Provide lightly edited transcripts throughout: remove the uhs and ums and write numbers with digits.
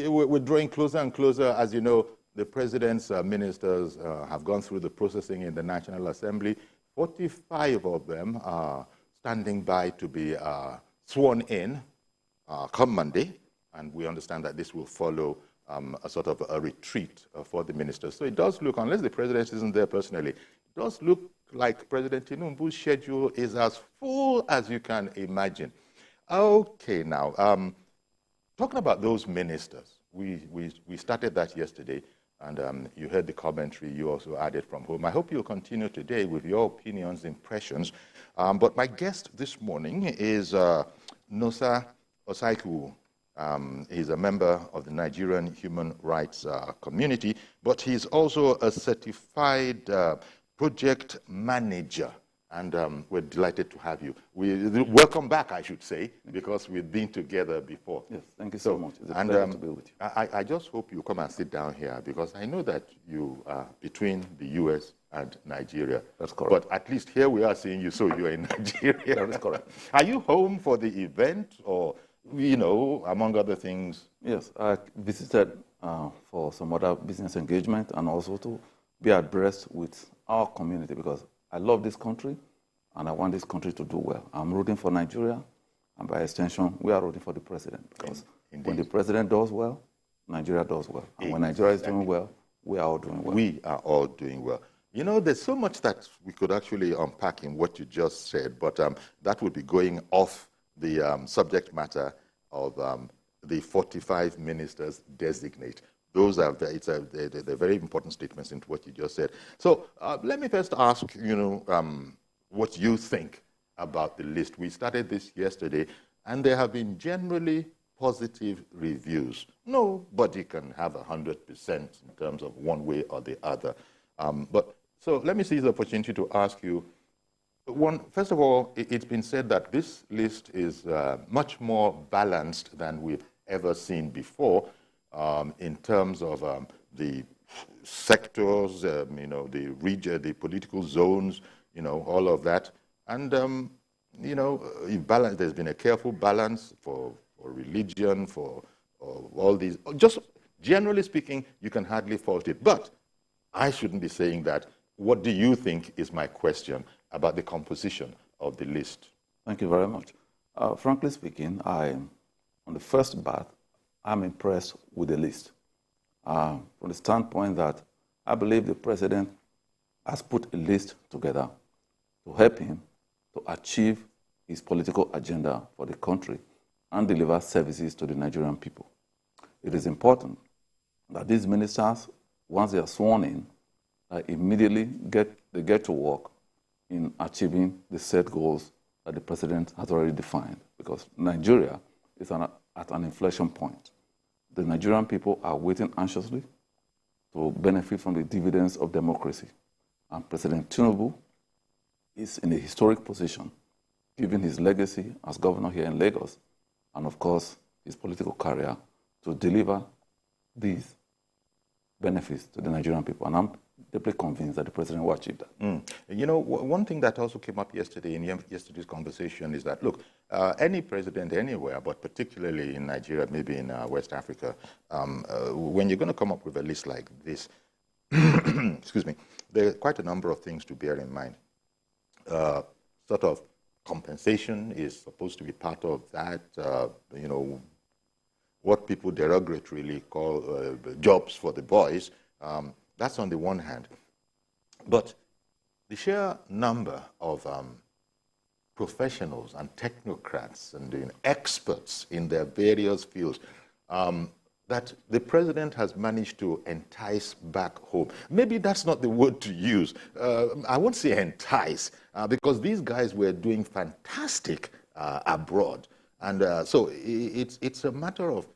we're drawing closer and closer. As you know, the president's ministers have gone through the processing in the National Assembly. 45 of them are standing by to be sworn in come Monday, and we understand that this will follow a sort of a retreat for the ministers. So it does look, unless the president isn't there personally, it does look like President Tinubu's schedule is as full as you can imagine. Okay, now, talking about those ministers, we started that yesterday, and you heard the commentary you also added from home. I hope you'll continue today with your opinions, impressions. But my guest this morning is Nosa Osaiku. He's a member of the Nigerian Human Rights Community, but he's also a certified project manager. And we're delighted to have you. Welcome back, I should say, because we've been together before. Yes, thank you so much. It's a pleasure to be with you. I just hope you come and sit down here, because I know that you are between the U.S. and Nigeria. That's correct. But at least here we are seeing you, so you're in Nigeria. That is correct. Are you home for the event, or, you know, among other things? Yes, I visited for some other business engagement and also to be abreast with our community, because I love this country, and I want this country to do well. I'm rooting for Nigeria, and by extension, we are rooting for the president, because when the president does well, Nigeria does well. And when Nigeria is doing well, we are all doing well. We are all doing well. You know, there's so much that we could actually unpack in what you just said, but that would be going off the subject matter of the 45 ministers designate. Those are they're very important statements into what you just said. So let me first ask, you know, what you think about the list. We started this yesterday, and there have been generally positive reviews. Nobody can have 100% in terms of one way or the other. So let me seize the opportunity to ask you, first of all, it's been said that this list is much more balanced than we've ever seen before. In terms of the sectors, you know, the region, the political zones, you know, all of that. And, you know, there's been a careful balance for religion, for all these. Just generally speaking, you can hardly fault it. But I shouldn't be saying that. What do you think is my question about the composition of the list? Thank you very much. Frankly speaking, on the first bat, I'm impressed with the list from the standpoint that I believe the president has put a list together to help him to achieve his political agenda for the country and deliver services to the Nigerian people. It is important that these ministers, once they are sworn in, immediately get to work in achieving the set goals that the president has already defined, because Nigeria is at an inflection point. The Nigerian people are waiting anxiously to benefit from the dividends of democracy. And President Tinubu is in a historic position, given his legacy as governor here in Lagos, and of course, his political career, to deliver these benefits to the Nigerian people. And I'm deeply convinced that the president will achieve that. You know, one thing that also came up yesterday in yesterday's conversation is that, look, any president anywhere, but particularly in Nigeria, maybe in West Africa, when you're going to come up with a list like this, excuse me, there are quite a number of things to bear in mind. Sort of compensation is supposed to be part of that, you know, what people derogatorily call jobs for the boys. That's on the one hand. But the sheer number of professionals and technocrats and experts in their various fields that the president has managed to entice back home. Maybe that's not the word to use. I won't say entice, because these guys were doing fantastic abroad. And so it's a matter of,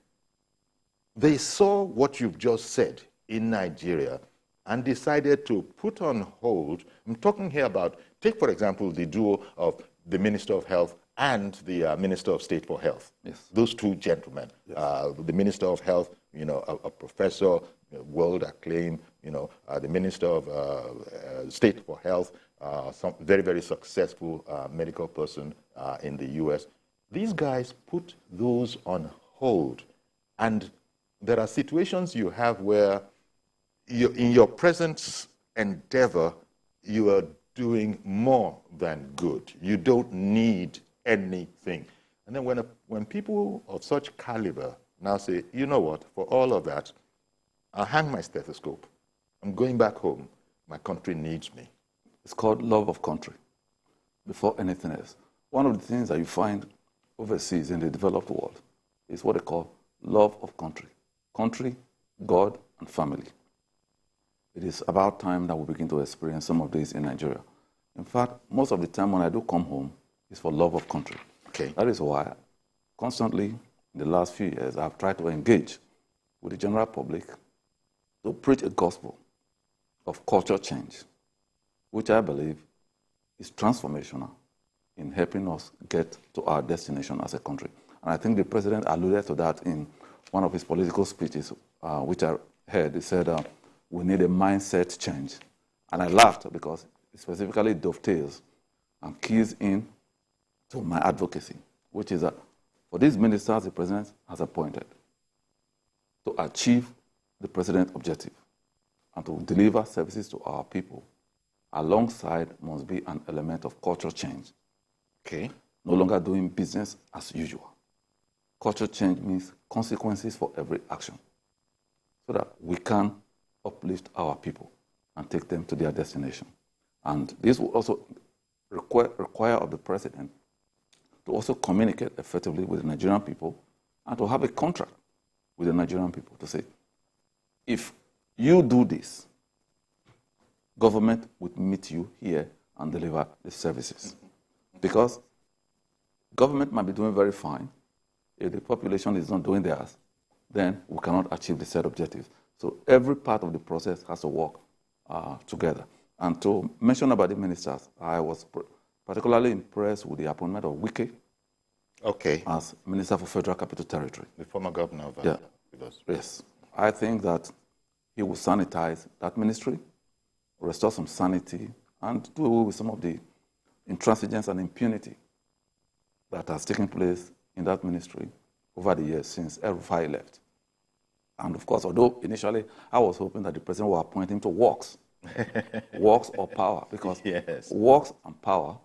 they saw what you've just said in Nigeria and decided to put on hold. I'm talking here about, take for example, the duo of the Minister of Health and the Minister of State for Health. Yes. Those two gentlemen. Yes. The Minister of Health, you know, a professor, world acclaim, you know, the Minister of State for Health, some very, very successful medical person in the US. These guys put those on hold. And there are situations you have where in your present endeavor, you are doing more than good. You don't need anything. And then when people of such caliber now say, you know what, for all of that, I'll hang my stethoscope. I'm going back home. My country needs me. It's called love of country before anything else. One of the things that you find overseas in the developed world is what they call love of country. Country, God, and family. It is about time that we begin to experience some of this in Nigeria. In fact, most of the time when I do come home, it's for love of country. Okay. That is why constantly in the last few years, I've tried to engage with the general public to preach a gospel of culture change, which I believe is transformational in helping us get to our destination as a country. And I think the president alluded to that in one of his political speeches, which I heard. He said, we need a mindset change. And I laughed because it specifically dovetails and keys in to my advocacy, which is that for these ministers the president has appointed to achieve the president's objective and to deliver services to our people, alongside must be an element of cultural change. Okay. No longer doing business as usual. Cultural change means consequences for every action, so that we can uplift our people and take them to their destination. And this will also require of the president to also communicate effectively with the Nigerian people and to have a contract with the Nigerian people to say, if you do this, government would meet you here and deliver the services. Because government might be doing very fine. If the population is not doing theirs, then we cannot achieve the set objectives. So every part of the process has to work together. And to mention about the ministers, I was particularly impressed with the appointment of Wike as Minister for Federal Capital Territory. The former governor of Lagos. Yes. I think that he will sanitize that ministry, restore some sanity, and do away with some of the intransigence and impunity that has taken place in that ministry over the years since El-Rufai left. And of course, although initially I was hoping that the president will appoint him to works, works or power, because works and power,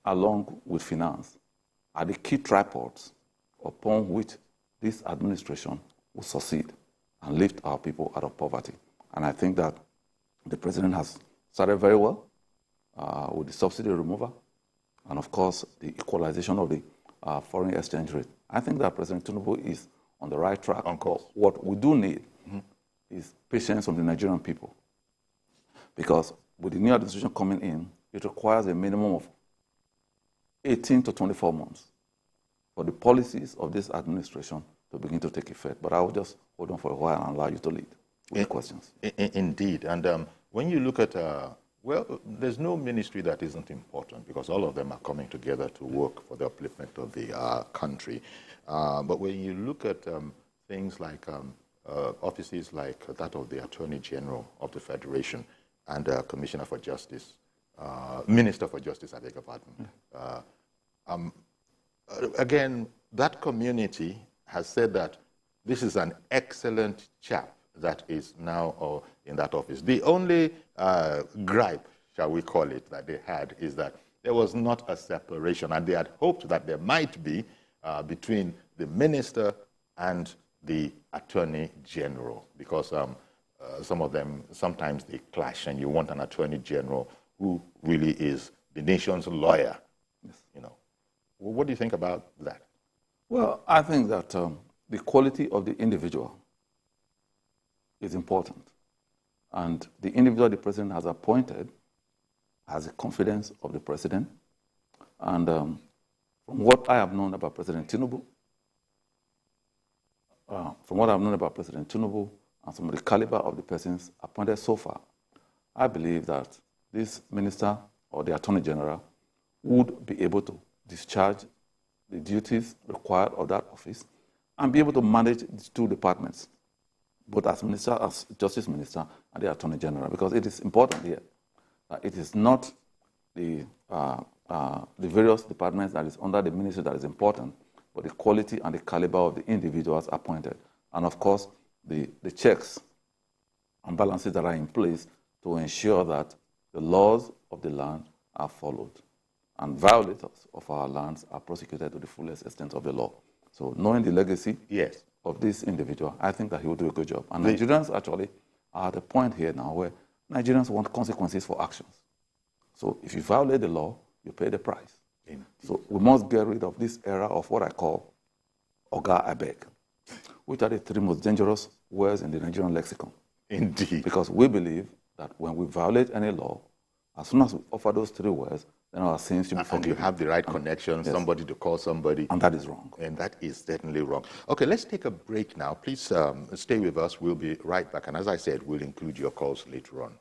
along with finance, are the key tripods upon which this administration will succeed and lift our people out of poverty. And I think that the president has started very well with the subsidy removal and, of course, the equalization of the foreign exchange rate. I think that President Tinubu is on the right track. On course. What we do need is patience from the Nigerian people, because with the new administration coming in, it requires a minimum of 18 to 24 months for the policies of this administration to begin to take effect. But I will just hold on for a while and allow you to lead with the questions. Indeed. And when you look at, well, there's no ministry that isn't important, because all of them are coming together to work for the upliftment of the country. But when you look at things like offices like that of the Attorney General of the Federation and Commissioner for Justice, Minister for Justice, I beg your pardon. Again, that community has said that this is an excellent chap that is now in that office. The only gripe, shall we call it, that they had is that there was not a separation, and they had hoped that there might be between the minister and the Attorney General, because some of them, sometimes they clash, and you want an Attorney General who really is the nation's lawyer. Yes. You know, what do you think about that? Well, I think that the quality of the individual is important. And the individual the president has appointed has the confidence of the president. And from what I have known about President Tinubu, and some of the caliber of the persons appointed so far, I believe that this minister or the Attorney General would be able to discharge the duties required of that office and be able to manage these two departments, both as minister, as Justice Minister, and the Attorney General, because it is important here that it is not the various departments that is under the ministry that is important, but the quality and the caliber of the individuals appointed. and of course, the checks and balances that are in place to ensure that the laws of the land are followed, and violators of our lands are prosecuted to the fullest extent of the law. So knowing the legacy of this individual, I think that he will do a good job. And Nigerians actually are at a point here now where Nigerians want consequences for actions. So if you violate the law, you pay the price. Indeed. So we must get rid of this era of what I call Oga Abeg, which are the three most dangerous words in the Nigerian lexicon. Indeed. Because we believe that when we violate any law, as soon as we offer those three words, then our sins should be forgiven. And you have the right connection, somebody to call somebody. And that is wrong. And that is certainly wrong. Okay, let's take a break now. Please stay with us. We'll be right back. And as I said, we'll include your calls later on.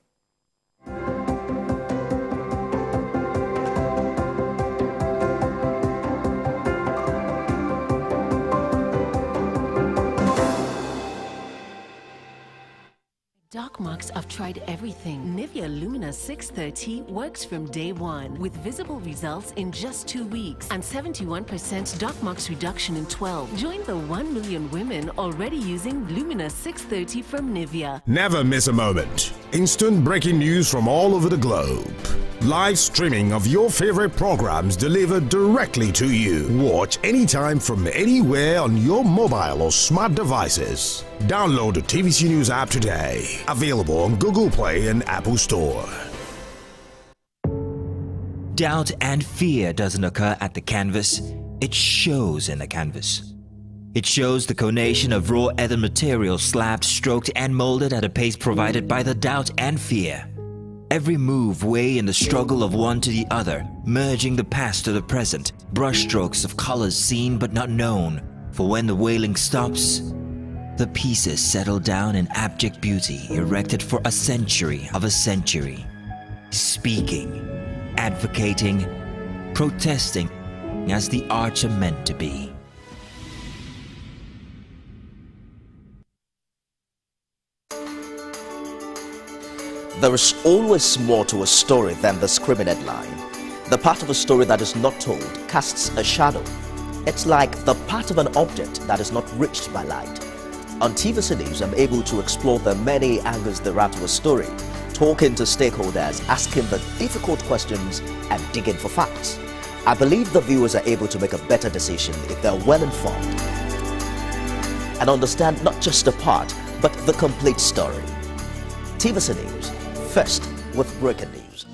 Dark marks, I've tried everything. Nivea Lumina 630 works from day one with visible results in just 2 weeks and 71% dark marks reduction in 12. Join the 1 million women already using Lumina 630 from Nivea. Never miss a moment. Instant breaking news from all over the globe. Live streaming of your favorite programs delivered directly to you. Watch anytime from anywhere on your mobile or smart devices. Download the TVC News app today. Available on Google Play and Apple Store. Doubt and fear doesn't occur at the canvas. It shows in the canvas. It shows the conation of raw earthen material slabbed, stroked, and molded at a pace provided by the doubt and fear. Every move weigh in the struggle of one to the other, merging the past to the present, brushstrokes of colors seen but not known. For when the wailing stops, the pieces settle down in abject beauty erected for a century of a century. Speaking, advocating, protesting as the arts are meant to be. There is always more to a story than the screaming headline. The part of a story that is not told casts a shadow. It's like the part of an object that is not reached by light. On TVC News, I'm able to explore the many angles there are to a story, talking to stakeholders, asking the difficult questions, and digging for facts. I believe the viewers are able to make a better decision if they're well informed and understand not just a part, but the complete story. TVC News, first with breaking news.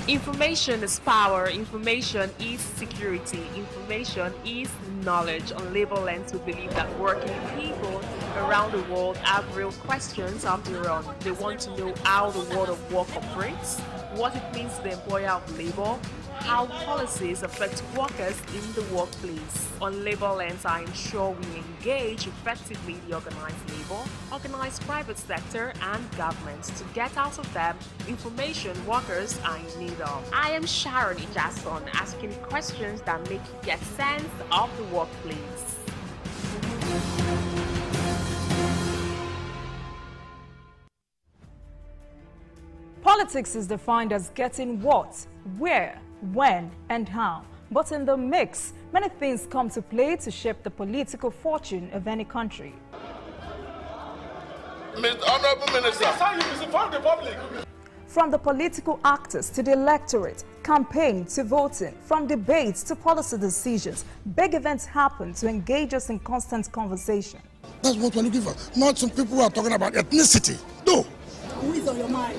Information is power, information is security, information is knowledge. On Labor Lens, we believe that working people around the world have real questions of their own. They want to know how the world of work operates, what it means to the employer of labor, how policies affect workers in the workplace. On Labor Lens, I ensure we engage effectively the organized labor, organized private sector, and government to get out of them information workers are in need of. I am Sharon Ijason, asking questions that make you get sense of the workplace. Politics is defined as getting what, where, when, and how. But in the mix, many things come to play to shape the political fortune of any country. Honorable Minister, how you misinform the public? From the political actors to the electorate, campaign to voting, from debates to policy decisions, big events happen to engage us in constant conversation. That's what we're looking for. Not some people who are talking about ethnicity. No. Who is on your mind?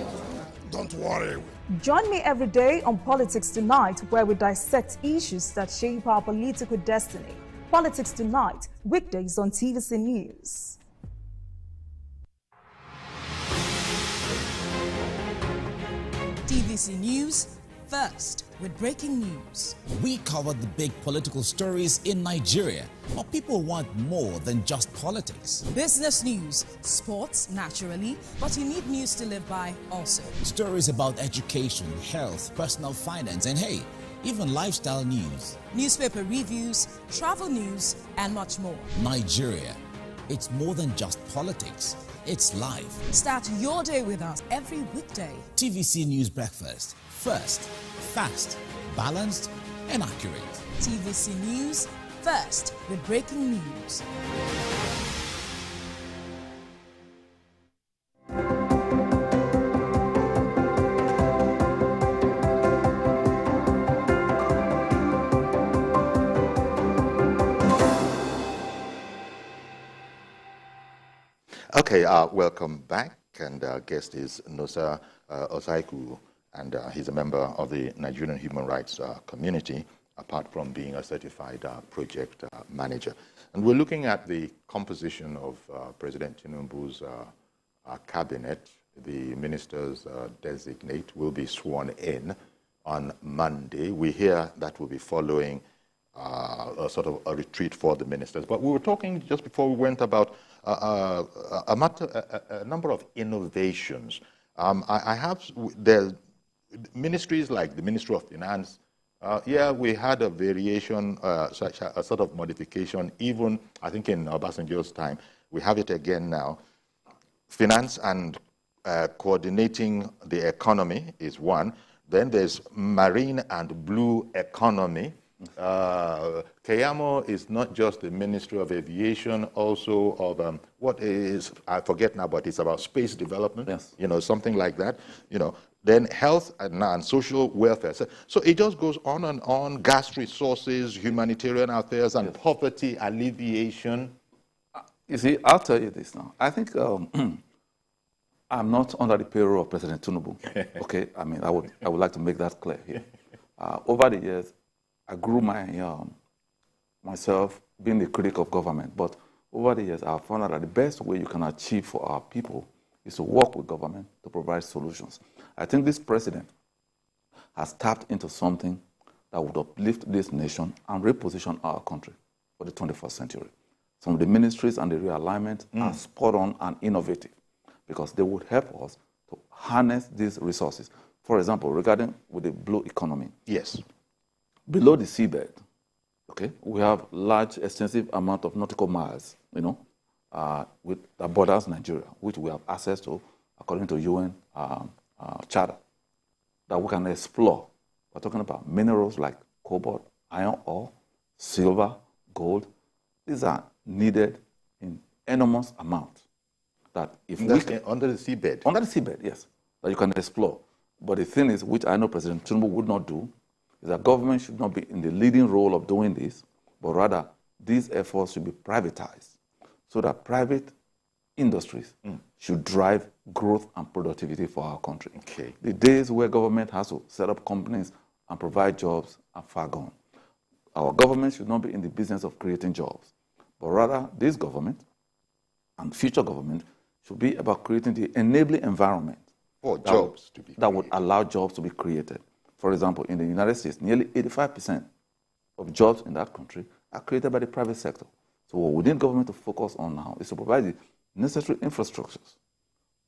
Don't worry. Join me every day on Politics Tonight, where we dissect issues that shape our political destiny. Politics Tonight, weekdays on TVC News. TVC News, first with breaking news. We cover the big political stories in Nigeria, but people want more than just politics. Business news, sports naturally, but you need news to live by also. Stories about education, health, personal finance, and hey, even lifestyle news. Newspaper reviews, travel news, and much more. Nigeria, it's more than just politics. It's life. Start your day with us every weekday. TVC News Breakfast. First, fast, balanced, Inaugurate. TVC News, first with breaking news. Okay, welcome back. And our guest is Nosa Osaiku, and he's a member of the Nigerian human rights community, apart from being a certified project manager. And we're looking at the composition of President Tinubu's cabinet. The Ministers-Designate will be sworn in on Monday. We hear that will be following a sort of a retreat for the ministers. But we were talking just before we went about a number of innovations. There's ministries like the Ministry of Finance. We had a variation, such a sort of modification, even I think in Obasanjo's time. We have it again now. Finance and coordinating the economy is one. Then there's marine and blue economy. Keyamo is not just the Ministry of Aviation, also of what is, I forget now, but it's about space development, yes. Something like that, Then health and social welfare. So it just goes on and on, gas resources, humanitarian affairs, and poverty alleviation. You see, I'll tell you this now. I think I'm not under the payroll of President Tinubu. Okay, I mean, I would like to make that clear here. Over the years, I grew myself being a critic of government, but over the years, I found out that the best way you can achieve for our people is to work with government to provide solutions. I think this president has tapped into something that would uplift this nation and reposition our country for the 21st century. Some of the ministries and the realignment are spot on and innovative because they would help us to harness these resources. For example, regarding with the blue economy. Yes. Below the seabed, okay, we have large, extensive amount of nautical miles, with that borders Nigeria, which we have access to according to UN charter, that we can explore. We're talking about minerals like cobalt, iron ore, silver, gold. These are needed in enormous amounts. That if we can, under the seabed. Under the seabed, yes, that you can explore. But the thing is, which I know President Tinubu would not do, is that government should not be in the leading role of doing this, but rather these efforts should be privatized so that private industries should drive growth and productivity for our country. Okay. The days where government has to set up companies and provide jobs are far gone. Our government should not be in the business of creating jobs, but rather this government and future government should be about creating the enabling environment for jobs to be created. That would allow jobs to be created. For example, in the United States, nearly 85% of jobs in that country are created by the private sector. So what we need government to focus on now is to provide the necessary infrastructures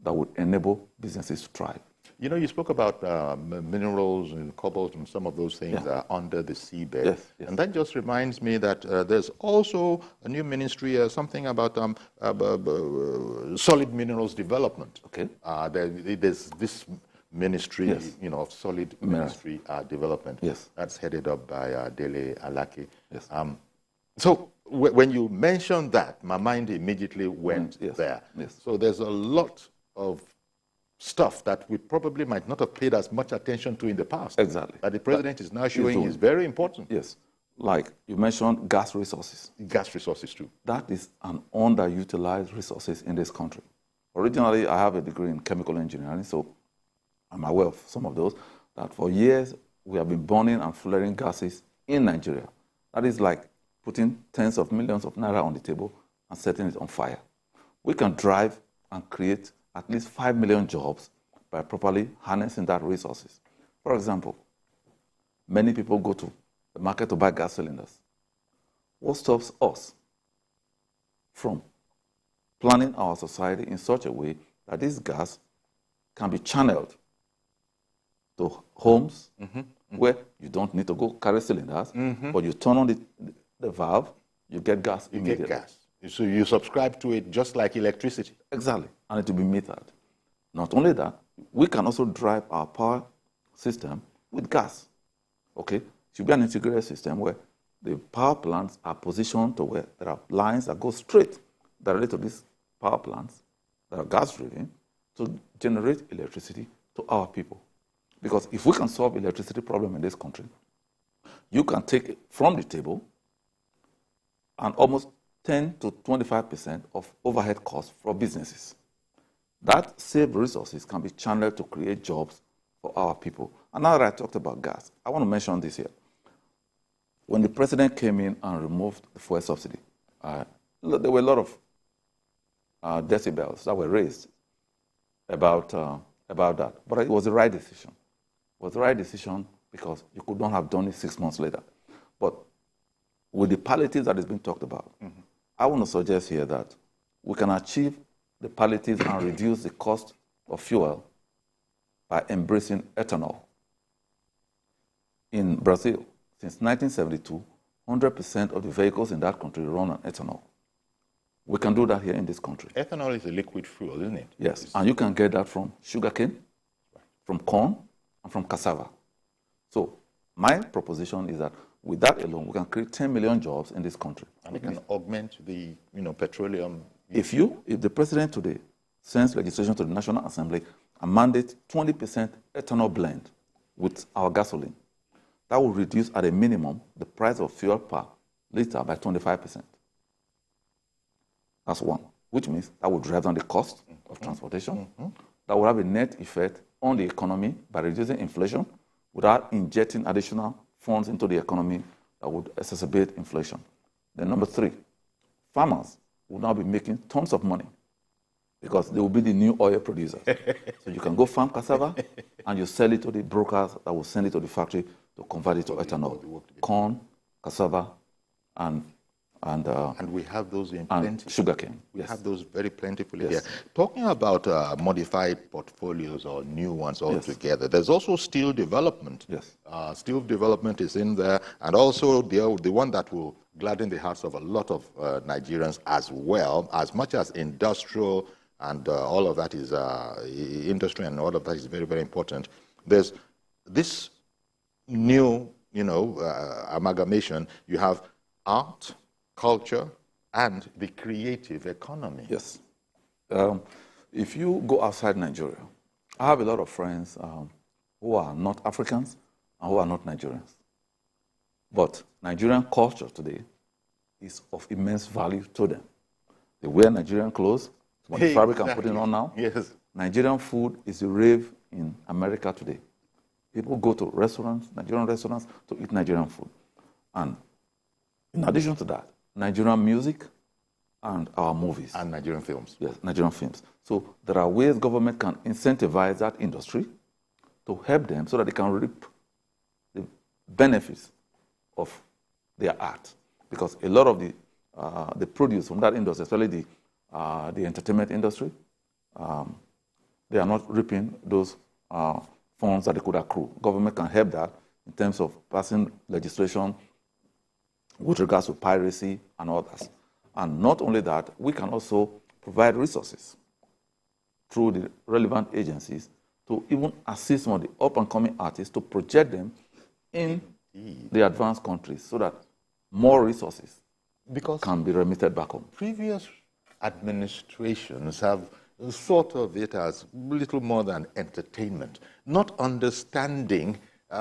that would enable businesses to thrive. You spoke about minerals and cobalt and some of those things under the seabed. Yes. And that just reminds me that there's also a new ministry, something about solid minerals development. Okay. There's this ministry, of solid ministry development. Yes. That's headed up by Dele Alaki. Yes. So when you mentioned that, my mind immediately went there. Yes. So there's a lot of stuff that we probably might not have paid as much attention to in the past. Exactly. That the president is now showing is very important. Yes. Like you mentioned, gas resources. Gas resources too. That is an underutilized resources in this country. Originally, I have a degree in chemical engineering, so I'm aware of some of those, that for years we have been burning and flaring gases in Nigeria. That is like putting tens of millions of naira on the table and setting it on fire. We can drive and create at least 5 million jobs by properly harnessing that resources. For example, many people go to the market to buy gas cylinders. What stops us from planning our society in such a way that this gas can be channeled to homes where you don't need to go carry cylinders, but you turn on the valve, you get gas immediately. You get gas. So you subscribe to it just like electricity. Exactly, and it will be metered. Not only that, we can also drive our power system with gas. Okay, should be an integrated system where the power plants are positioned to where there are lines that go straight directly to these power plants that are gas-driven to generate electricity to our people. Because if we can solve electricity problem in this country, you can take it from the table and almost 10 to 25% of overhead costs for businesses. That saved resources can be channeled to create jobs for our people. And now that I talked about gas, I want to mention this here. When the president came in and removed the fuel subsidy, there were a lot of decibels that were raised about that. But it was the right decision. It was the right decision because you could not have done it 6 months later. But with the palliatives that is being talked about, I want to suggest here that we can achieve the palliatives and reduce the cost of fuel by embracing ethanol. In Brazil, since 1972, 100% of the vehicles in that country run on ethanol. We can do that here in this country. Ethanol is a liquid fuel, isn't it? Yes, and you can get that from sugarcane, from corn, and from cassava. So my proposition is that with that alone, we can create 10 million jobs in this country. And it can augment the petroleum. If the president today sends legislation to the National Assembly and mandates 20% ethanol blend with our gasoline, that will reduce at a minimum the price of fuel per liter by 25%. That's one, which means that will drive down the cost of transportation. That will have a net effect on the economy by reducing inflation without injecting additional funds into the economy that would exacerbate inflation. Then number three, farmers will now be making tons of money because they will be the new oil producers. So you can go farm cassava and you sell it to the brokers that will send it to the factory to convert it to ethanol. Corn, cassava, and we have those in plenty. Sugarcane. We have those very plentifully here. Talking about modified portfolios or new ones altogether, there's also steel development. Steel development is in there, and also the one that will gladden the hearts of a lot of Nigerians as well, as much as industrial and all of that is industry and all of that is very, very important. There's this new, amalgamation. You have art, culture, and the creative economy. Yes. If you go outside Nigeria, I have a lot of friends who are not Africans and who are not Nigerians. But Nigerian culture today is of immense value to them. They wear Nigerian clothes, what the fabric I'm putting on now. Yes. Nigerian food is a rave in America today. People go to restaurants, Nigerian restaurants, to eat Nigerian food. And in addition to that, Nigerian music and our movies. And Nigerian films. Yes, Nigerian films. So there are ways government can incentivize that industry to help them so that they can reap the benefits of their art. Because a lot of the produce from that industry, especially the entertainment industry, they are not reaping those funds that they could accrue. Government can help that in terms of passing legislation with regards to piracy and others. And not only that, we can also provide resources through the relevant agencies to even assist some of the up-and-coming artists to project them in the advanced countries so that more resources can be remitted back home. Previous administrations have thought of it as little more than entertainment, not understanding,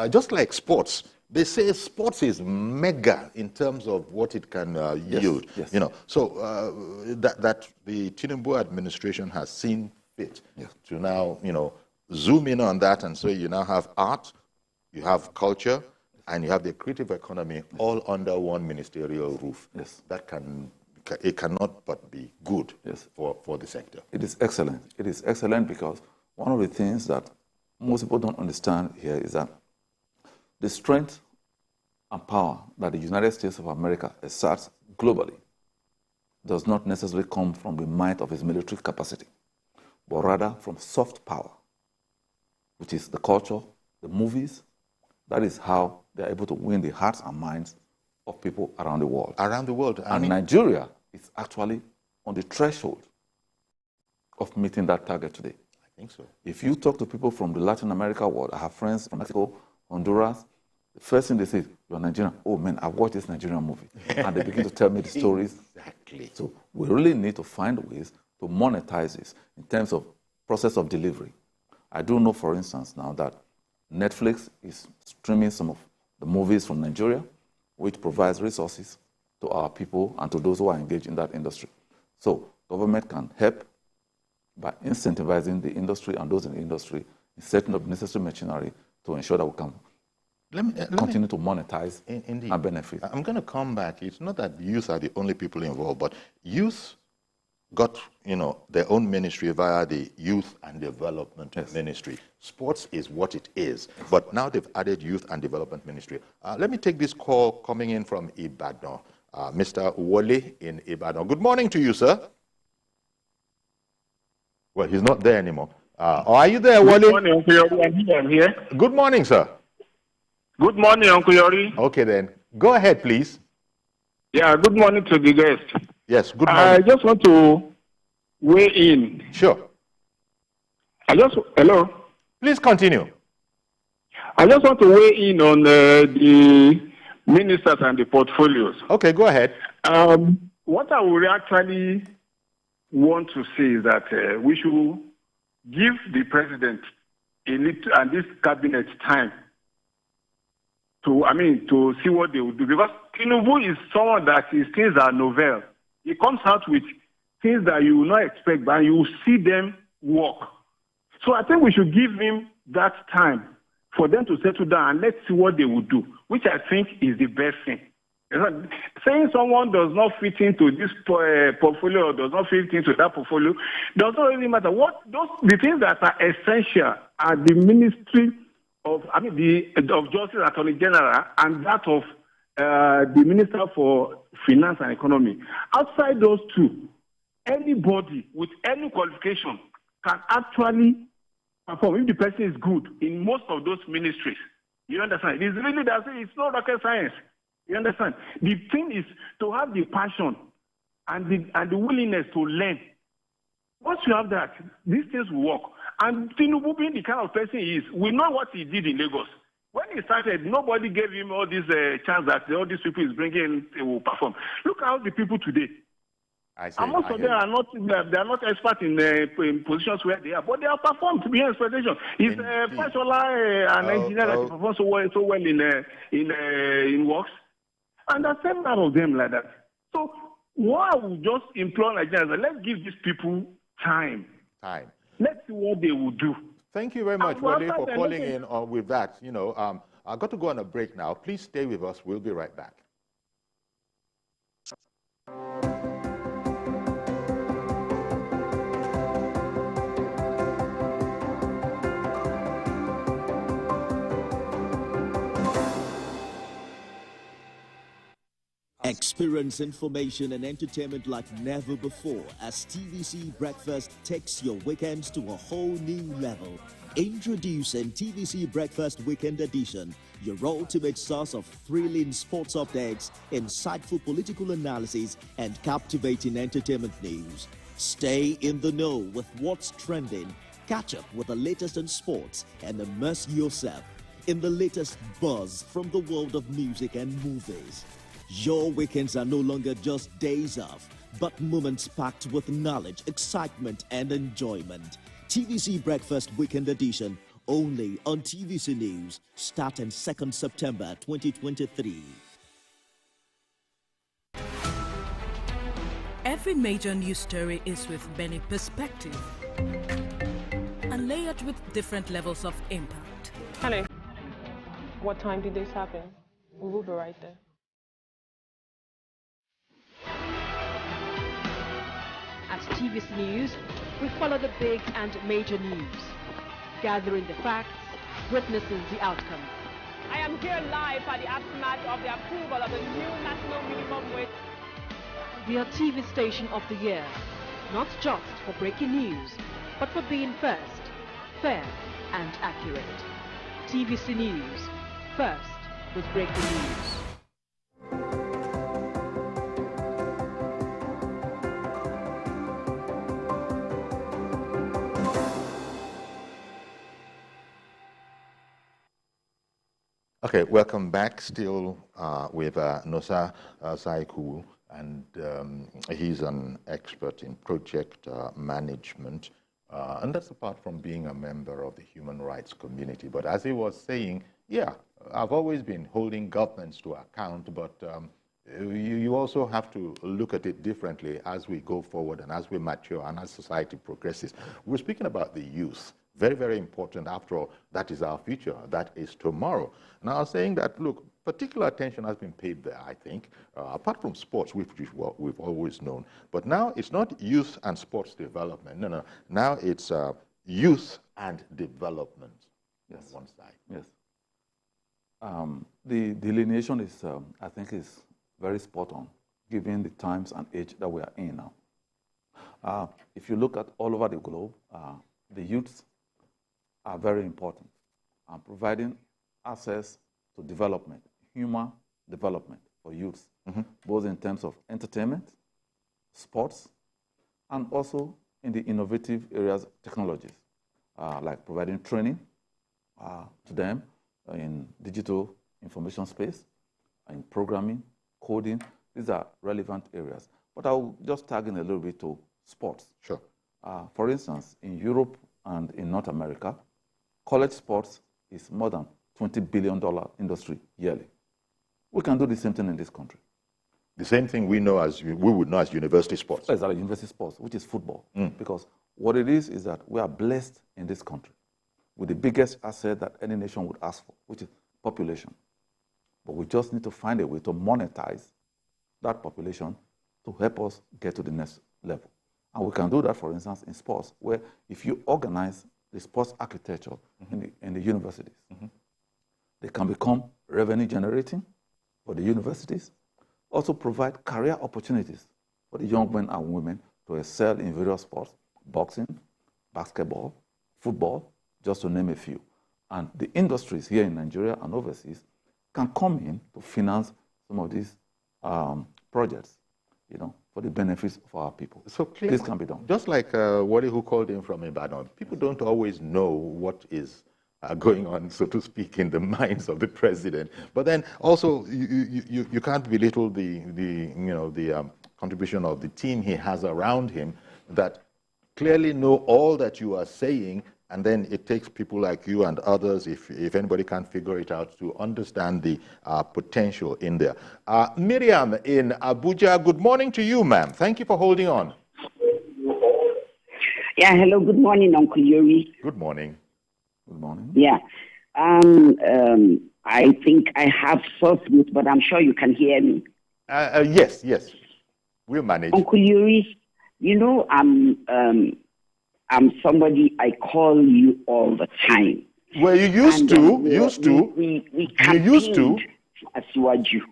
just like sports. They say sports is mega in terms of what it can yield. Yes. So that the Tinubu administration has seen fit to now, zoom in on that and say you now have art, you have culture, and you have the creative economy all under one ministerial roof. That it cannot but be good for the sector. It is excellent. It is excellent because one of the things that most people don't understand here is that the strength and power that the United States of America asserts globally does not necessarily come from the might of its military capacity, but rather from soft power, which is the culture, the movies. That is how they're able to win the hearts and minds of people around the world. Around the world. And Nigeria is actually on the threshold of meeting that target today. I think so. If you talk to people from the Latin America world, I have friends from Mexico, Honduras, the first thing they say, you're Nigerian. Oh man, I watched this Nigerian movie. And they begin to tell me the stories. Exactly. So we really need to find ways to monetize this in terms of process of delivery. I do know, for instance, now that Netflix is streaming some of the movies from Nigeria, which provides resources to our people and to those who are engaged in that industry. So government can help by incentivizing the industry and those in the industry in setting up necessary machinery to ensure that we can continue to monetize and benefit. I'm going to come back. It's not that youth are the only people involved, but youth got, their own ministry via the Youth and Development Ministry. Sports is what it is, but now they've added Youth and Development Ministry. Let me take this call coming in from Ibadan. Mr. Wole in Ibadan. Good morning to you, sir. Well, he's not there anymore. Are you there, Wole? Good morning, Uncle Yori. I'm here. Good morning, sir. Good morning, Uncle Yori. Okay, then. Go ahead, please. Yeah, good morning to the guest. Yes, good morning. I just want to weigh in. Sure. Hello? Please continue. I just want to weigh in on the ministers and the portfolios. Okay, go ahead. What I would actually want to say is that we should give the president a little, and this cabinet time to see what they will do. Because Tinubu is someone that his things are novel. He comes out with things that you will not expect, but you will see them work. So I think we should give him that time for them to settle down and let's see what they will do, which I think is the best thing. Saying someone does not fit into this portfolio or does not fit into that portfolio does not really matter. The things that are essential are the Ministry of Justice, Attorney General, and that of the Minister for Finance and Economy. Outside those two, anybody with any qualification can actually perform if the person is good in most of those ministries. You understand? It's really it's not rocket science. You understand? The thing is to have the passion and the willingness to learn. Once you have that, these things will work. And Tinubu, being the kind of person he is, we know what he did in Lagos. When he started, nobody gave him all this chance that all these people is bringing will perform. Look how the people today. And most of them are not. They are not experts in positions where they are, but they have performed to be expectation. He's Fashola, an engineer that performs so well in works, and there's several of them like that. So why would just implore Nigerians? Let's give these people time. Let's see what they will do. Thank you very much, Wole, for calling in with that. I've got to go on a break now. Please stay with us. We'll be right back. Experience information and entertainment like never before as TVC Breakfast takes your weekends to a whole new level. Introducing TVC Breakfast Weekend Edition, your ultimate source of thrilling sports updates, insightful political analysis, and captivating entertainment news. Stay in the know with what's trending, catch up with the latest in sports, and immerse yourself in the latest buzz from the world of music and movies. Your weekends are no longer just days off, but moments packed with knowledge, excitement, and enjoyment. TVC Breakfast Weekend Edition, only on TVC News, starting 2nd September 2023. Every major news story is with many perspectives and layered with different levels of impact. Hello. What time did this happen? We will be right there. At TVC News, we follow the big and major news, gathering the facts, witnessing the outcome. I am here live at the aftermath of the approval of the new national minimum wage. We are TV Station of the Year, not just for breaking news, but for being first, fair and accurate. TVC News, first with breaking news. Okay, welcome back. Still with Nosa Saiku, and he's an expert in project management. And that's apart from being a member of the human rights community. But as he was saying, yeah, I've always been holding governments to account, but you also have to look at it differently as we go forward and as we mature and as society progresses. We're speaking about the youth. Very, very important. After all, that is our future. That is tomorrow. Now, saying that, look, particular attention has been paid there, I think, apart from sports, which we've always known. But now it's not youth and sports development. No, no. Now it's youth and development. Yes. On one side. Yes. The delineation is, I think, is very spot on, given the times and age that we are in now. If you look at all over the globe, the youths are very important, providing access to development, human development for youths, both in terms of entertainment, sports, and also in the innovative areas, technologies, like providing training to them in digital information space, in programming, coding. These are relevant areas. But I'll just tag in a little bit to sports. Sure. For instance, in Europe and in North America, college sports is more than $20 billion industry yearly. We can do the same thing in this country. The same thing we would know as university sports. Exactly, university sports, which is football. Because what it is that we are blessed in this country with the biggest asset that any nation would ask for, which is population. But we just need to find a way to monetize that population to help us get to the next level. And we can do that, for instance, in sports, where if you organize the sports architecture in the universities, they can become revenue generating for the universities, also provide career opportunities for the young men and women to excel in various sports, boxing, basketball, football, just to name a few. And the industries here in Nigeria and overseas can come in to finance some of these projects, for the benefits of our people. So this can be done. Just like Wally, who called in from Ibadan, people don't always know what is going on, so to speak, in the minds of the president. But then also, you can't belittle the contribution of the team he has around him that clearly know all that you are saying. And then it takes people like you and others, if anybody can't figure it out, to understand the potential in there. Miriam in Abuja, good morning to you, ma'am. Thank you for holding on. Yeah, hello, good morning, Uncle Yori. Good morning. Good morning. Yeah. I think I have sore throat, but I'm sure you can hear me. Yes. We'll manage. Uncle Yori, I'm somebody I call you all the time. Well, you used to. We campaigned as Asiwaju,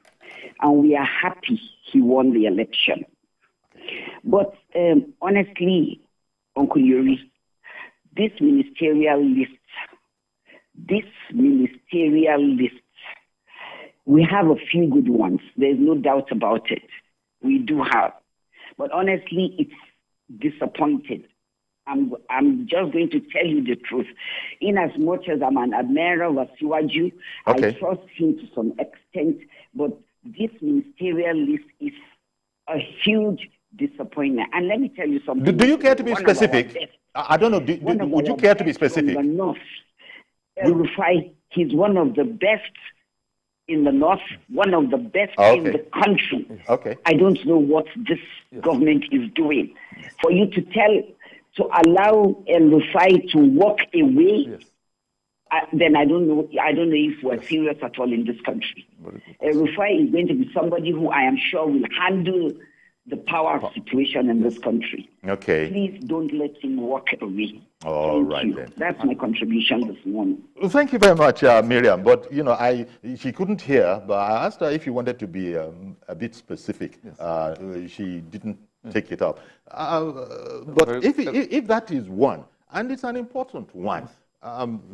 and we are happy he won the election. But honestly, Uncle Yori, this ministerial list, we have a few good ones. There's no doubt about it. We do have. But honestly, it's disappointed. I'm just going to tell you the truth. In as much as I'm an admirer of Asiwaju, I trust him to some extent, but this ministerial list is a huge disappointment. And let me tell you something. Do you care to be specific? I don't know. Would you care to be specific? In the North, Rufai, he's one of the best in the North, one of the best in the country. I don't know what this government is doing. For you to allow El-Rufai to walk away, then I don't know if we're serious at all in this country. El-Rufai is going to be somebody who I am sure will handle the power situation in this country. Please don't let him walk away. All right, then. That's my contribution this morning. Well, thank you very much, Miriam. But, she couldn't hear, but I asked her if you wanted to be a bit specific. She didn't take it up. But if that is one, and it's an important one,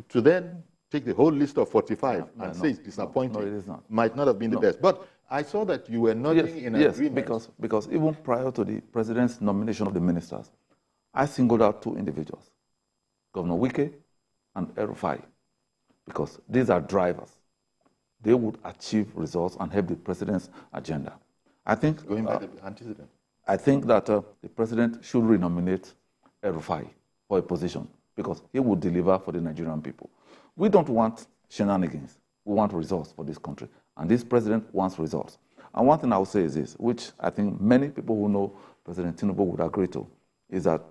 to then take the whole list of 45 and say it's disappointing, no, it is not. Might not have been the best. But I saw that you were nodding in agreement. Because even prior to the president's nomination of the ministers, I singled out two individuals, Governor Wike and El-Rufai, because these are drivers. they would achieve results and help the president's agenda. I think going by the antecedent. I think that the president should renominate El-Rufai for a position because he would deliver for the Nigerian people. We don't want shenanigans. We want results for this country. And this president wants results. And one thing I will say is this, which I think many people who know President Tinubu would agree to, is that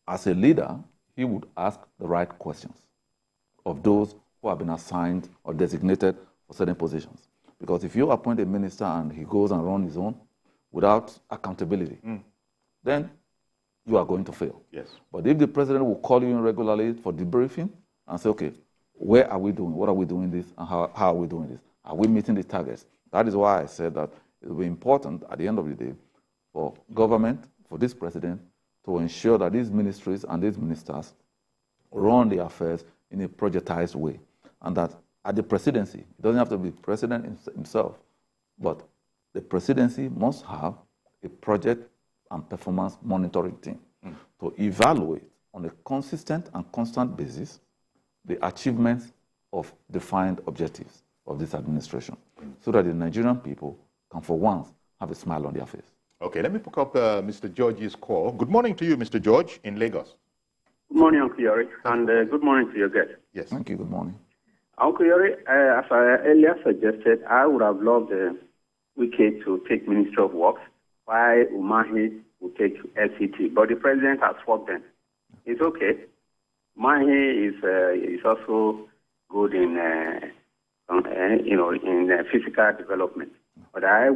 as a leader, he would ask the right questions of those who have been assigned or designated for certain positions. Because if you appoint a minister and he goes and runs his own without accountability, then you are going to fail. Yes. But if the president will call you in regularly for debriefing and say, okay, where are we doing? What are we doing this? And how are we doing this? Are we meeting the targets? That is why I said that it will be important at the end of the day for government, for this president, to ensure that these ministries and these ministers run their affairs in a projectized way. And that at the presidency, it doesn't have to be the president himself, but the presidency must have a project and performance monitoring team to evaluate on a consistent and constant basis the achievements of defined objectives of this administration so that the Nigerian people can for once have a smile on their face. Okay, let me pick up Mr. George's call. Good morning to you, Mr. George, in Lagos. Good morning, Uncle Yori, and good morning to your guest. Yes. Thank you. Good morning. Uncle Yori, as I earlier suggested, I would have loved Wike to take Ministry of Works, while Umahi will take LCT. But the president has swapped them. It's okay. Umahi is also good in in physical development. But I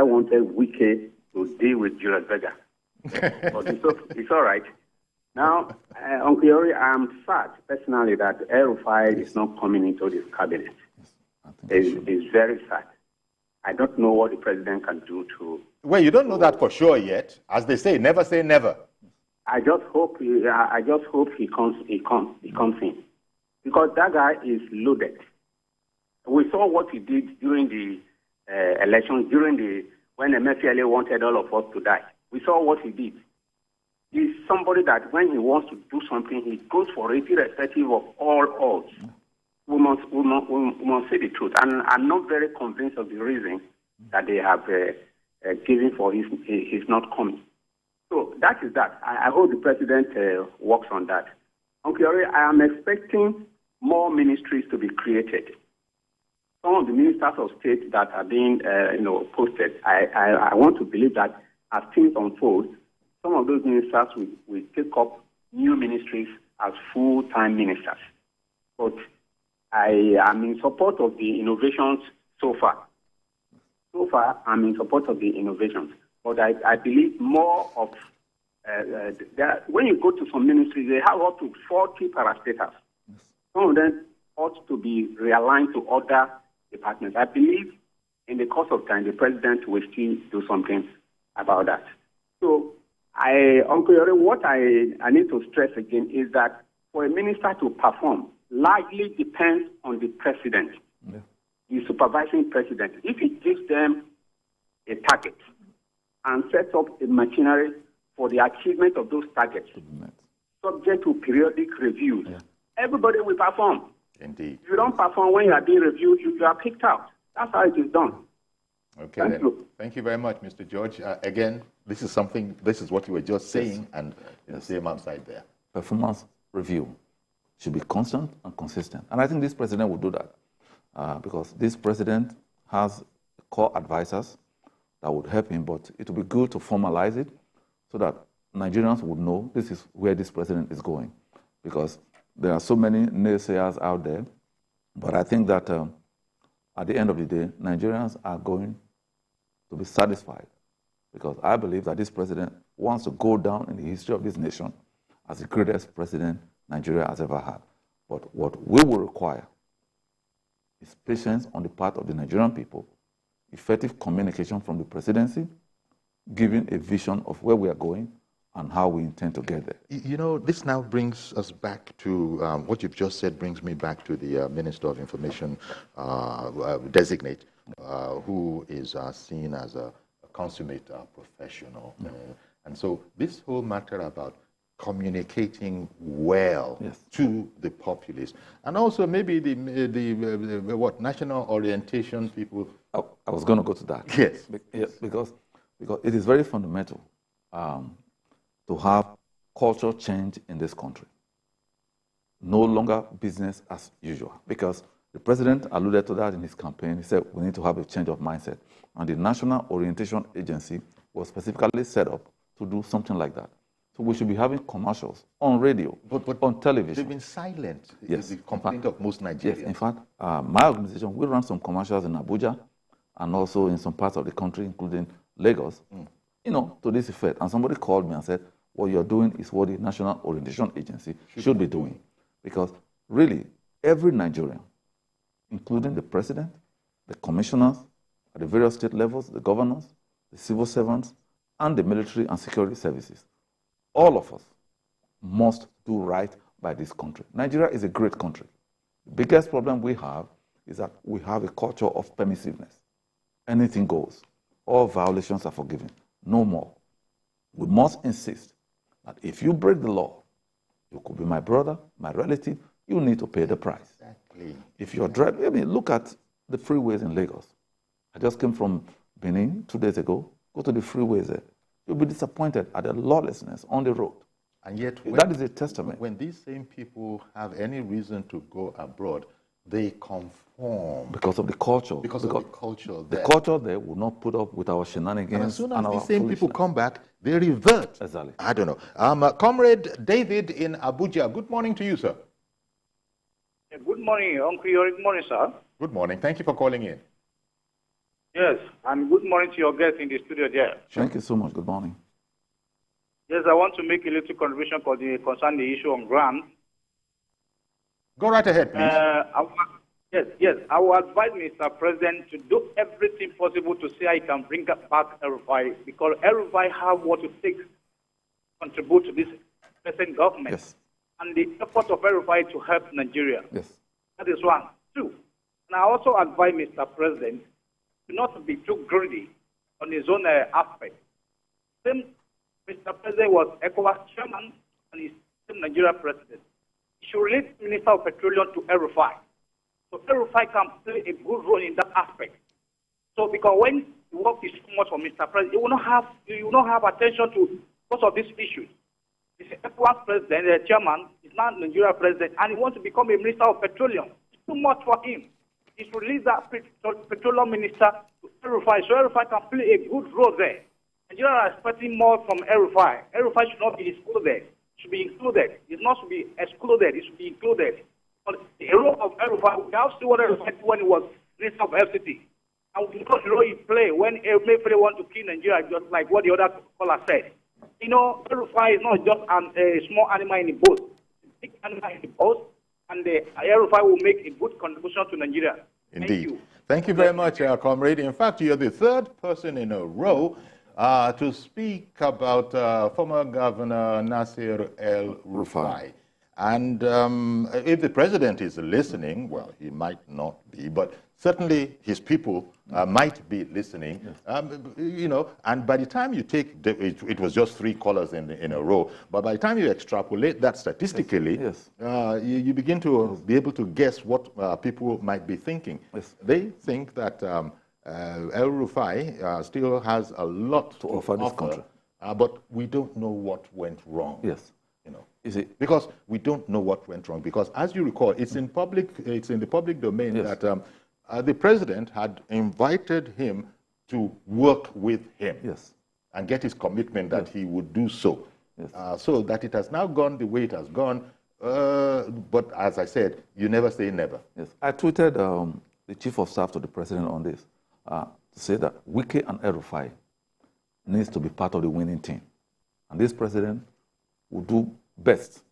wanted Wike to deal with Julius Berger. But it's all right. Now, Uncle Yori, I'm sad personally that El-Rufai is not coming into this cabinet. It's very sad. I don't know what the president can do to... Well, you don't know that for sure yet. As they say never. I just hope he comes in. Because that guy is loaded. We saw what he did during the elections, when MFLA wanted all of us to die. We saw what he did. He's somebody that when he wants to do something, he goes for it irrespective of all odds. We must say the truth. And I'm not very convinced of the reason that they have given for his not coming. So that is that. I hope the president works on that. Uncle Yori, I am expecting more ministries to be created. Some of the ministers of state that are being posted, I want to believe that as things unfold, some of those ministers will take up new ministries as full-time ministers. But I am in support of the innovations so far. So far, I'm in support of the innovations. But I believe more of, when you go to some ministries, they have up to 40 parastatals. Some of them ought to be realigned to other departments. I believe in the course of time, the president will still do something about that. So, Uncle Yori, what I need to stress again is that for a minister to perform largely depends on the president, the supervising president. If he gives them a target and sets up a machinery for the achievement of those targets, subject to periodic reviews, everybody will perform. Indeed. If you don't perform when you are being reviewed, you are kicked out. That's how it is done. Okay, thank you very much, Mr. George. Again, this is what you were just saying, and the same outside there. Performance review should be constant and consistent. And I think this president will do that because this president has core advisors that would help him, but it would be good to formalize it so that Nigerians would know this is where this president is going. Because there are so many naysayers out there, but I think that at the end of the day, Nigerians are going to be satisfied because I believe that this president wants to go down in the history of this nation as the greatest president Nigeria has ever had. But what we will require is patience on the part of the Nigerian people, effective communication from the presidency, giving a vision of where we are going and how we intend to get there. You know, this now brings us back to what you've just said, brings me back to the Minister of Information Designate, who is seen as a consummate professional. And so this whole matter about communicating well to the populace, and also maybe the what national orientation people. I was going to go to that. Yes, because it is very fundamental to have cultural change in this country. No longer business as usual, because the president alluded to that in his campaign. He said we need to have a change of mindset, and the National Orientation Agency was specifically set up to do something like that. So we should be having commercials on radio, but on television. They've been silent. Yes, the complaint of most Nigerians. Yes, in fact, my organization, we run some commercials in Abuja and also in some parts of the country, including Lagos, you know, to this effect. And somebody called me and said, what you're doing is what the National Orientation Agency should be doing. Because really, every Nigerian, including the president, the commissioners at the various state levels, the governors, the civil servants, and the military and security services, all of us must do right by this country. Nigeria is a great country. The biggest problem we have is that we have a culture of permissiveness. Anything goes. All violations are forgiven. No more. We must insist that if you break the law, you could be my brother, my relative, you need to pay the price. Exactly. If you're driving, I mean, look at the freeways in Lagos. I just came from Benin 2 days ago. Go to the freeways there. You'll be disappointed at the lawlessness on the road. And yet, that is a testament. When these same people have any reason to go abroad, they conform. Because of the culture. Because of the culture there. The culture there will not put up with our shenanigans. And as soon as these same people come back, they revert. Exactly. I don't know. Comrade David in Abuja, good morning to you, sir. Good morning, Uncle Yori. Good morning, sir. Good morning. Thank you for calling in. Yes, and good morning to your guests in the studio there. Thank you so much. Good morning. Yes, I want to make a little contribution concerning the issue on grants. Go right ahead, please. Yes. I will advise Mr. President to do everything possible to see how he can bring back El-Rufai, because El-Rufai have what it takes to contribute to this present government. Yes. And the effort of El-Rufai to help Nigeria. Yes. That is one. Two, and I also advise Mr. President to not be too greedy on his own aspect. Same Mr. President was ECOWAS chairman and he's still Nigeria president. He should release Minister of Petroleum to El-Rufai. So El-Rufai can play a good role in that aspect. So because when the work is too much for Mr. President, he will not have attention to most of these issues. He's ECOWAS president, chairman, he's not Nigeria president, and he wants to become a Minister of Petroleum. It's too much for him. He should release that petroleum minister to El-Rufai, so El-Rufai can play a good role there. Nigeria are expecting more from El-Rufai. El-Rufai should not be excluded. It should be included. It not should be excluded. It should be included. But the role of El-Rufai, we have seen what El-Rufai did when he was Minister of FCT. And we know the role he played when El-Rufai want to kill Nigeria, just like what the other caller said. You know, El-Rufai is not just a small animal in the boat. It's a big animal in the boat. And the El-Rufai will make a good contribution to Nigeria. Indeed. Thank you very much, comrade. In fact, you're the third person in a row to speak about former Governor Nasir El-Rufai. And if the president is listening, well, he might not be, but certainly his people might be listening. You know, and by the time you take, it was just 3 callers in a row, but by the time you extrapolate that statistically, you begin to be able to guess what people might be thinking. They think that El-Rufai still has a lot to offer this country, but we don't know what went wrong. Yes. You know, because we don't know what went wrong. Because as you recall, it's in the public domain that the president had invited him to work with him and get his commitment that he would do so. So that it has now gone the way it has gone. But as I said, you never say never. Yes, I tweeted the chief of staff to the president on this to say that Wike and El-Rufai needs to be part of the winning team, and this president will do best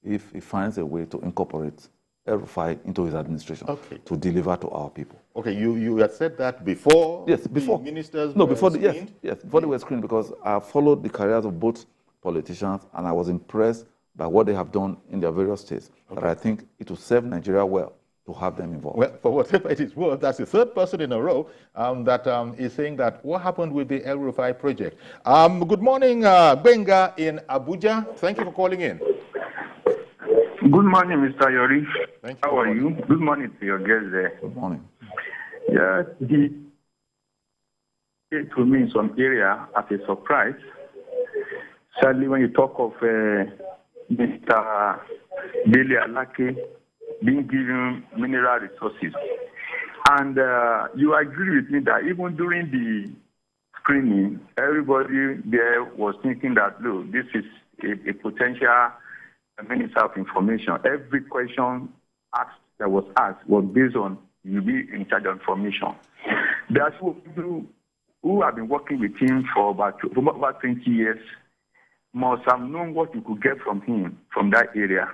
if he finds a way to incorporate El-Rufai into his administration to deliver to our people. Okay, you had said that before. Yes, before the ministers. No, before the before they were screened, because I followed the careers of both politicians and I was impressed by what they have done in their various states. That I think it will serve Nigeria well to have them involved. Well, for whatever it is worth, that's the third person in a row that is saying that what happened with the El Rufai project. Good morning, Benga in Abuja. Thank you for calling in. Good morning, Mr. Yori. Thank you. How are you? Good morning to your guests there. Good morning. Yeah, he came to me in some area as a surprise. Sadly, when you talk of Mr. Dele Alake being given mineral resources, and you agree with me that even during the screening, everybody there was thinking that, look, this is a potential Minister of Information. Every question that was asked was based on you be in charge of information. There are people who have been working with him for about 20 years, must have known what you could get from him from that area.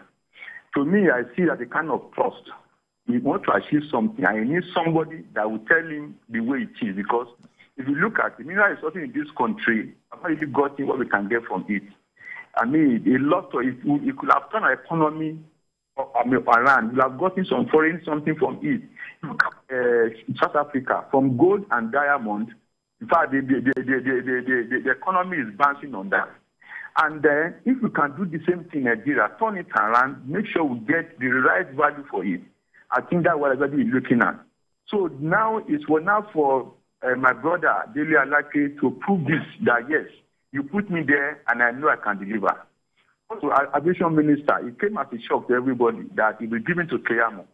To me, I see that the kind of trust. He wants to achieve something, and he needs somebody that will tell him the way it is. Because if you look at the mineral resources in this country, I've already gotten what we can get from it. I mean, a lot of it could have turned our economy around. We have gotten some foreign something from it. Look at South Africa, from gold and diamond. In fact, the economy is bouncing on that. And then, if we can do the same thing in Nigeria, turn it around, make sure we get the right value for it. I think that's what everybody is looking at. So now it's for my brother Dele Alake to prove this, that yes, you put me there and I know I can deliver. Also, Aviation Minister, it came as a shock to everybody that he was given to Keyamo.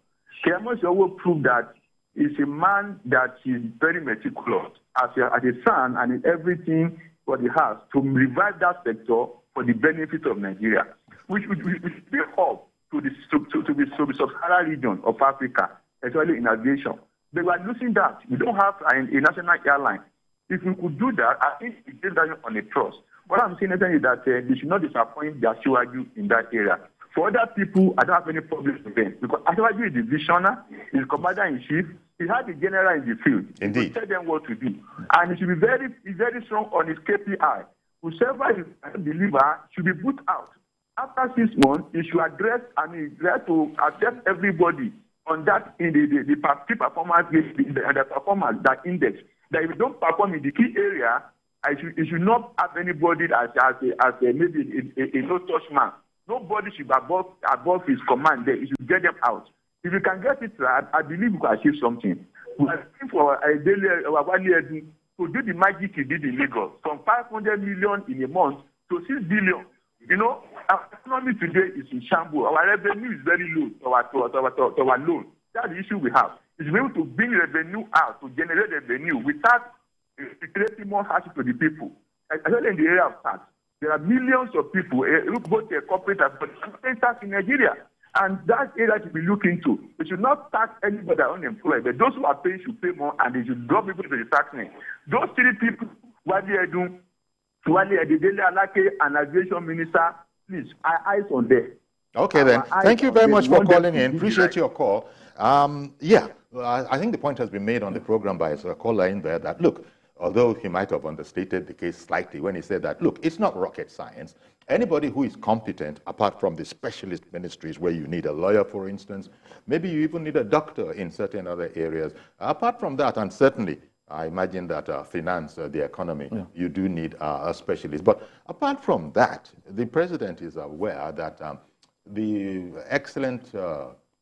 Keyamo has always proved that he's a man that is very meticulous as a son and in everything what he has to revive that sector for the benefit of Nigeria, which would be up to the sub-Saharan region of Africa, especially in aviation. They were losing that. We don't have a national airline. If we could do that, I think it gives that on a trust. What I'm saying is that they should not disappoint their Shiwaju in that area. For other people, I don't have any problem with them. Because Shiwaju is the visionary, he's commander-in-chief, he had the general in the field. Indeed. He tell them what to do. And he should be very strong on his KPI. Whoever is a believer should be put out. After 6 months, he should address and try to assess everybody on that in the key performance, the performance, that index. That if you don't perform in the key area, you should not have anybody as maybe a no-touch man. Nobody should be above his command there. You should get them out. If you can get it right, I believe we can achieve something. We are looking for our to do the magic he did in Lagos, from 500 million in a month to 6 billion. You know, our economy today is in shambles. Our revenue is very low to our loan. That's the issue we have. It's able to bring revenue out, to generate revenue without creating more hardship to the people. Especially in the area of tax. There are millions of people, both corporate and tax in Nigeria. And that area to be looked into. We should not tax anybody unemployed, but those who are paying should pay more, and they should drop people to the taxing. Those 3 people, what they are doing, the Dele Alake and Aviation Minister, please, eyes on them. Okay, then. Thank you very much for calling in. Appreciate your call. I think the point has been made on the program by a caller in there that, look, although he might have understated the case slightly when he said that, look, it's not rocket science. Anybody who is competent, apart from the specialist ministries where you need a lawyer, for instance, maybe you even need a doctor in certain other areas. Apart from that, and certainly, I imagine that finance, the economy, you do need a specialist. But apart from that, the president is aware that the excellent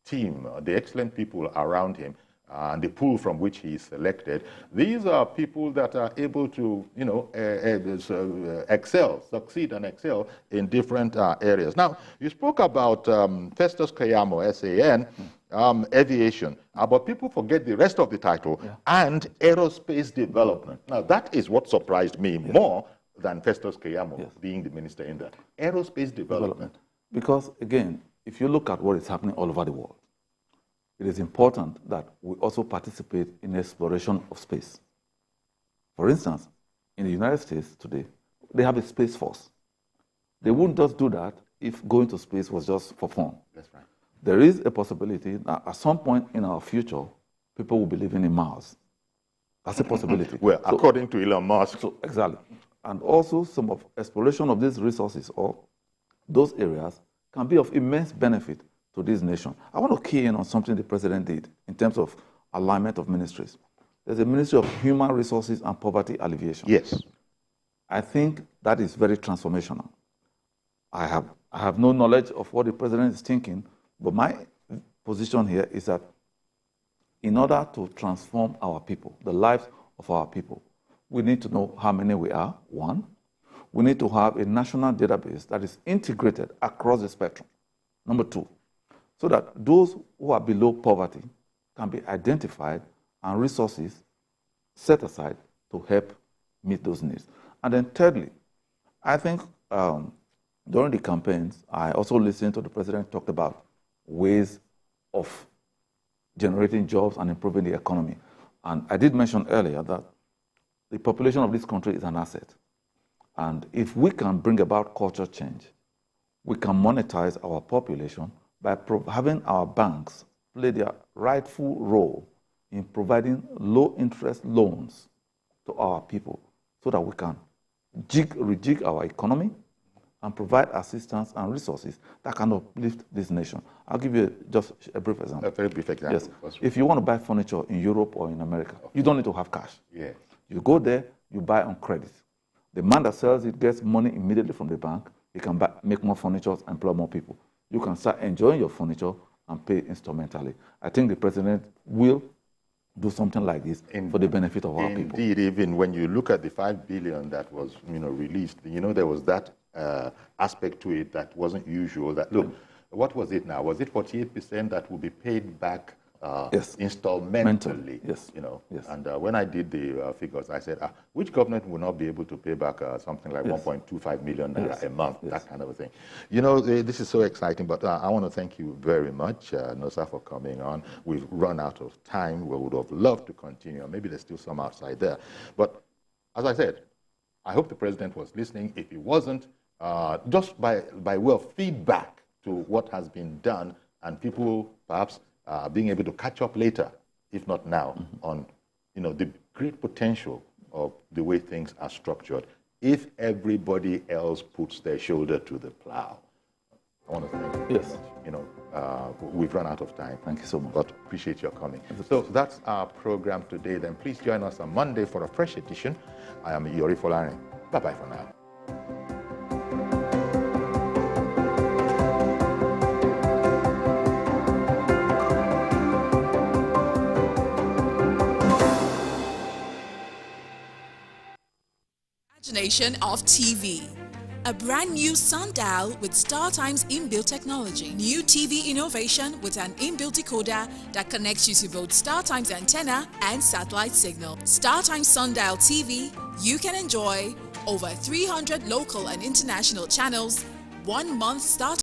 team, the excellent people around him, and the pool from which he is selected, these are people that are able to, you know, succeed and excel in different areas. Now, you spoke about Festus Keyamo, SAN, aviation, but people forget the rest of the title, and aerospace development. Now, that is what surprised me more than Festus Keyamo being the minister in that. Aerospace development. Because, again, if you look at what is happening all over the world, it is important that we also participate in exploration of space. For instance, in the United States today, they have a space force. They wouldn't just do that if going to space was just for fun. That's right. There is a possibility that at some point in our future, people will be living in Mars. That's a possibility. Well, so, according to Elon Musk. So, exactly. And also some of exploration of these resources or those areas can be of immense benefit to this nation. I want to key in on something the president did in terms of alignment of ministries. There's a Ministry of Human Resources and Poverty Alleviation. Yes. I think that is very transformational. I have no knowledge of what the president is thinking, but my position here is that in order to transform our people, the lives of our people, we need to know how many we are, one. We need to have a national database that is integrated across the spectrum, number two, so that those who are below poverty can be identified and resources set aside to help meet those needs. And then thirdly, I think during the campaigns, I also listened to the president talk about ways of generating jobs and improving the economy. And I did mention earlier that the population of this country is an asset. And if we can bring about culture change, we can monetize our population by having our banks play their rightful role in providing low-interest loans to our people so that we can rejig our economy and provide assistance and resources that can uplift this nation. I'll give you just a brief example. A very brief example. Yes. If you want to buy furniture in Europe or in America, you don't need to have cash. Yeah. You go there, you buy on credit. The man that sells it gets money immediately from the bank. He can make more furniture, employ more people. You can start enjoying your furniture and pay instrumentally. I think the president will do something like this for the benefit of our people. Indeed, even when you look at the $5 billion that was, released, there was that aspect to it that wasn't usual. That look, what was it now? Was it 48% that will be paid back installmentally? Yes. Yes. And when I did the figures, I said, which government will not be able to pay back something like 1.25 million a month, that kind of a thing. This is so exciting, but I want to thank you very much, Nosa, for coming on. We've run out of time. We would have loved to continue. Maybe there's still some outside there. But as I said, I hope the president was listening. If he wasn't, just by way of feedback to what has been done, and people perhaps being able to catch up later, if not now, on the great potential of the way things are structured, if everybody else puts their shoulder to the plow. I want to thank you. Yes. We've run out of time. Thank you so much. But appreciate your coming. So that's our program today. Then please join us on Monday for a fresh edition. I am YORI FOLARIN. Bye-bye for now. Of TV. A brand new sundial with StarTime's inbuilt technology. New TV innovation with an inbuilt decoder that connects you to both StarTime's antenna and satellite signal. StarTime Sundial TV, you can enjoy over 300 local and international channels, 1 month StarTime